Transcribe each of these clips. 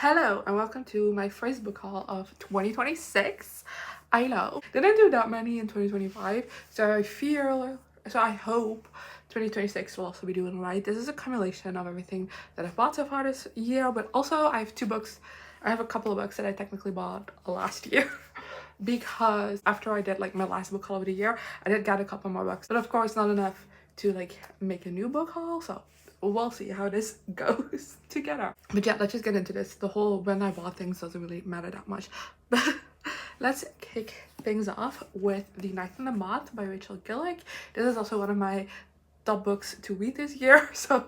Hello and welcome to my first book haul of 2026. I know, didn't do that many in 2025, so I hope 2026 will also be doing right. This is a accumulation of everything that I've bought so far this year, but also I have I have a couple of books that I technically bought last year. Because after I did like my last book haul of the year, I did get a couple more books, but of course not enough to like make a new book haul, so we'll see how this goes together. But yeah, let's just get into this. The whole when I bought things doesn't really matter that much. But let's kick things off with The Night and the Moth by Rachel Gillick. This is also one of my top books to read this year, so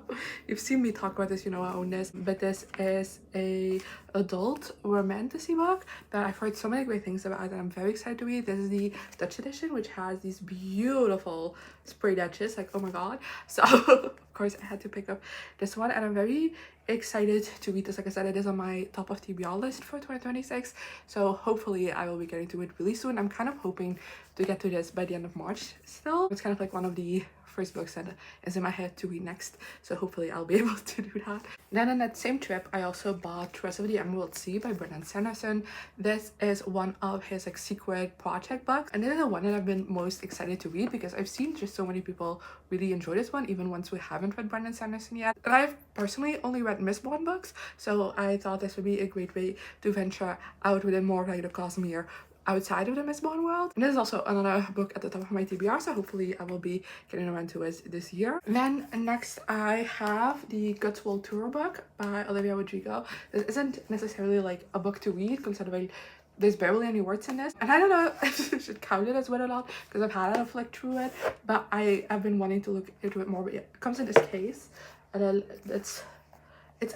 you've seen me talk about this, you know I own this. But this is a adult romantasy book that I've heard so many great things about and I'm very excited to read. This is the Dutch edition, which has these beautiful sprayed edges, like oh my god. So of course I had to pick up this one and I'm very excited to read this. Like I said, it is on my top of TBR list for 2026, so hopefully I will be getting to it really soon. I'm kind of hoping to get to this by the end of March still. It's kind of like one of the first books that is in my head to read next, so hopefully I'll be able to do that. Then on that same trip I also bought Trust of the Emerald Sea by Brandon Sanderson. This is one of his like secret project books, and this is the one that I've been most excited to read because I've seen just so many people really enjoy this one, even ones who haven't read Brandon Sanderson yet. And I've personally only read Miss Bond books, so I thought this would be a great way to venture out within more of like the cosmere outside of the Miss Bond world. And this is also another book at the top of my TBR, so hopefully I will be getting around to it this year. Then next I have the Guts World Tour book by Olivia Rodrigo. This isn't necessarily like a book to read considering there's barely any words in this, and I don't know if I should count it as well or not because I've had a flick through it, but I have been wanting to look into it more. But yeah, it comes in this case and then it's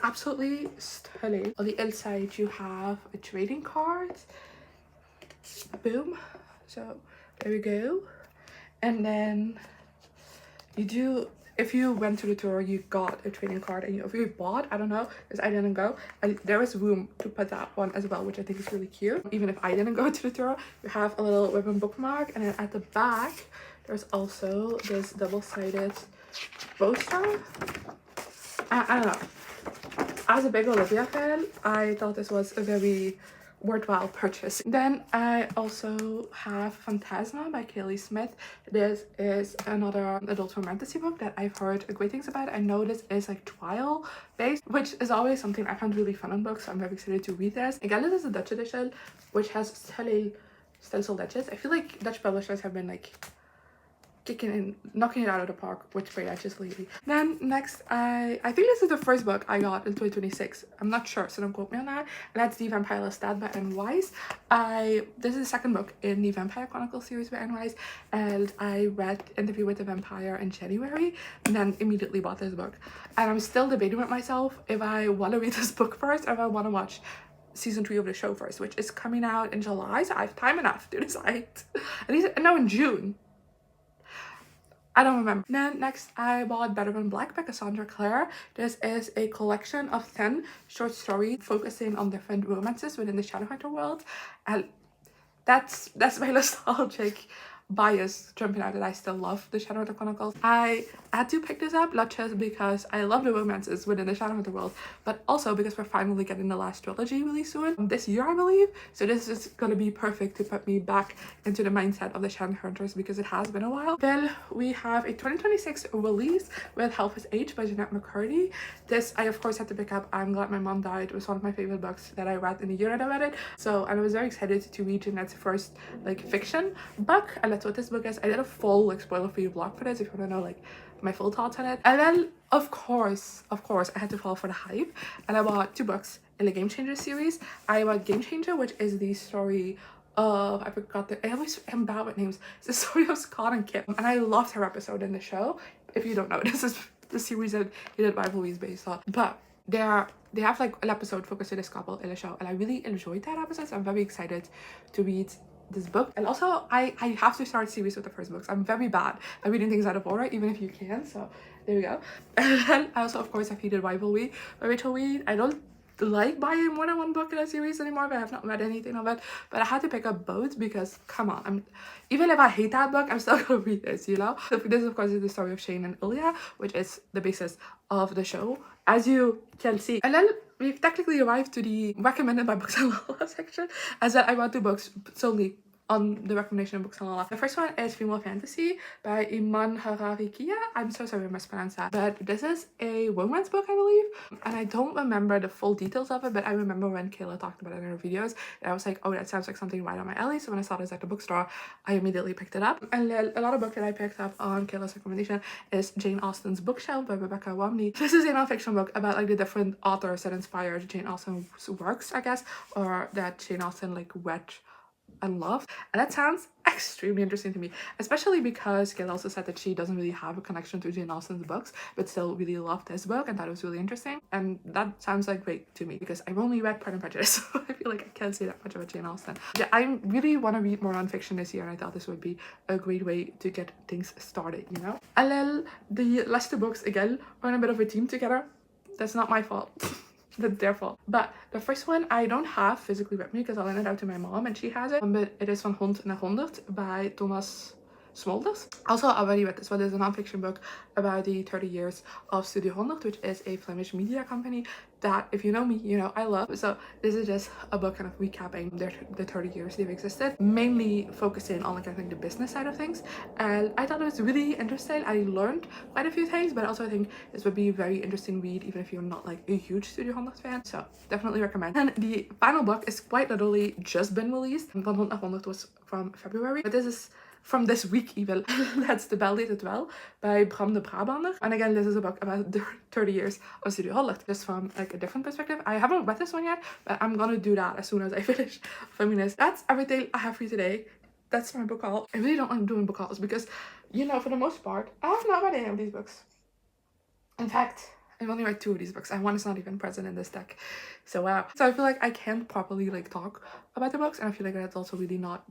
absolutely stunning. On the inside you have a trading card, boom, so there we go. And then you do, if you went to the tour you got a trading card, and if you bought, I don't know because I didn't go, and there is room to put that one as well, which I think is really cute. Even if I didn't go to the tour, you have a little ribbon bookmark, and then at the back there's also this double-sided poster. I don't know, as a big Olivia fan I thought this was a very worthwhile purchase. Then I also have Phantasma by Kaylee Smith. This is another adult romantasy book that I've heard great things about. I know this is like trial based, which is always something I found really fun on books, so I'm very excited to read this. Again, this is a Dutch edition which has stencil edges. I feel like Dutch publishers have been like knocking it out of the park with spray edges lately. Then next I think this is the first book I got in 2026. I'm not sure, so don't quote me on that. And that's The Vampire Lestat by Anne Rice. This is the second book in the Vampire Chronicles series by Anne Rice, and I read Interview with the Vampire in January and then immediately bought this book. And I'm still debating with myself if I want to read this book first or if I want to watch season 3 of the show first, which is coming out in July, so I have time enough to decide. At least no, in June, I don't remember. Then next I bought Better Than Black by Cassandra Clare. This is a collection of 10 short stories focusing on different romances within the Shadowhunter world, and that's my nostalgic bias jumping out that I still love the Shadowhunter Chronicles. I had to pick this up not just because I love the romances within the Shadowhunter world, but also because we're finally getting the last trilogy really soon, this year I believe. So this is gonna be perfect to put me back into the mindset of the Shadowhunters because it has been a while. Then we have a 2026 release with Health is Age by Jeanette McCurdy. This I of course had to pick up. I'm Glad My Mom Died. It was one of my favorite books that I read in the year that I read it, so I was very excited to read Jeanette's first like fiction book, and that's what this book is. I did a full like spoiler-free vlog for this if you want to know like my full thoughts on it. And then of course I had to fall for the hype and I bought 2 books in the Game Changer series. I bought Game Changer, which is the story of, I forgot I always am bad with names. It's the story of Scott and Kim, and I loved her episode in the show. If you don't know, this is the series that he did rivalries based on, but they have like an episode focused on this couple in the show, and I really enjoyed that episode, so I'm very excited to read this book. And also I have to start series with the first books. I'm very bad at reading things out of order, even if you can, so there we go. And then I also of course have read Rivalry by Rachel Reed. I don't like buying more than one book in a series anymore, but I have not read anything of it, but I had to pick up both because come on, even if I hate that book, I'm still gonna read this, you know. So this of course is the story of Shane and Ilya, which is the basis of the show, as you can see. And then we've technically arrived to the recommended by Books and Lala section, as that I want two books solely on the recommendation of Books and Lala. The first one is Female Fantasy by Iman Hararikia. I'm so sorry I mispronounced that. But this is a romance book, I believe. And I don't remember the full details of it, but I remember when Kayla talked about it in her videos, and I was like, oh, that sounds like something right on my alley. So when I saw this at the bookstore, I immediately picked it up. And a lot of book that I picked up on Kayla's recommendation is Jane Austen's Bookshelf by Rebecca Romney. This is a non-fiction book about like the different authors that inspired Jane Austen's works, I guess, or that Jane Austen like read and love, and that sounds extremely interesting to me, especially because Gail also said that she doesn't really have a connection to Jane Austen's books but still really loved this book and thought it was really interesting, and that sounds like great to me because I've only read Pride and Prejudice, so I feel like I can't say that much about Jane Austen. Yeah, I really want to read more non-fiction this year, and I thought this would be a great way to get things started, you know. And then the last two books again are in a bit of a team together. That's not my fault. That's their fault. But the first one I don't have physically with me because I lent it out to my mom and she has it. But it is Van Hond naar Honderd by Thomas Smulders. Also already read this one. It's a non-fiction book about the 30 years of Studio 100, which is a Flemish media company that, if you know me, you know I love. So this is just a book kind of recapping the 30 years they've existed, mainly focusing on like I think the business side of things. And I thought it was really interesting. I learned quite a few things, but also I think this would be a very interesting read even if you're not like a huge Studio 100 fan. So definitely recommend. And the final book is quite literally just been released. Van Hond naar Honderd was from February, but this is from this week even. That's The Bel Deed Het Wel by Bram de Brabander. And again, this is a book about the 30 years of Studio 100, just from like a different perspective. I haven't read this one yet, but I'm gonna do that as soon as I finish filming this. That's everything I have for you today. That's my book haul. I really don't like doing book hauls because, you know, for the most part, I have not read any of these books. In fact, I've only read 2 of these books and one is not even present in this deck. So wow. So I feel like I can't properly like talk about the books, and I feel like that's also really not,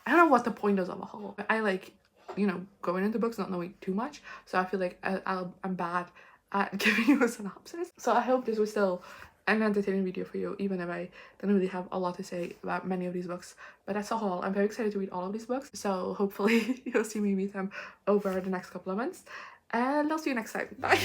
I don't know what the point is of a haul. I like, you know, going into books not knowing too much, so I feel like I'm bad at giving you a synopsis. So I hope this was still an entertaining video for you, even if I didn't really have a lot to say about many of these books. But that's a haul. I'm very excited to read all of these books, so hopefully you'll see me read them over the next couple of months. And I'll see you next time. Bye.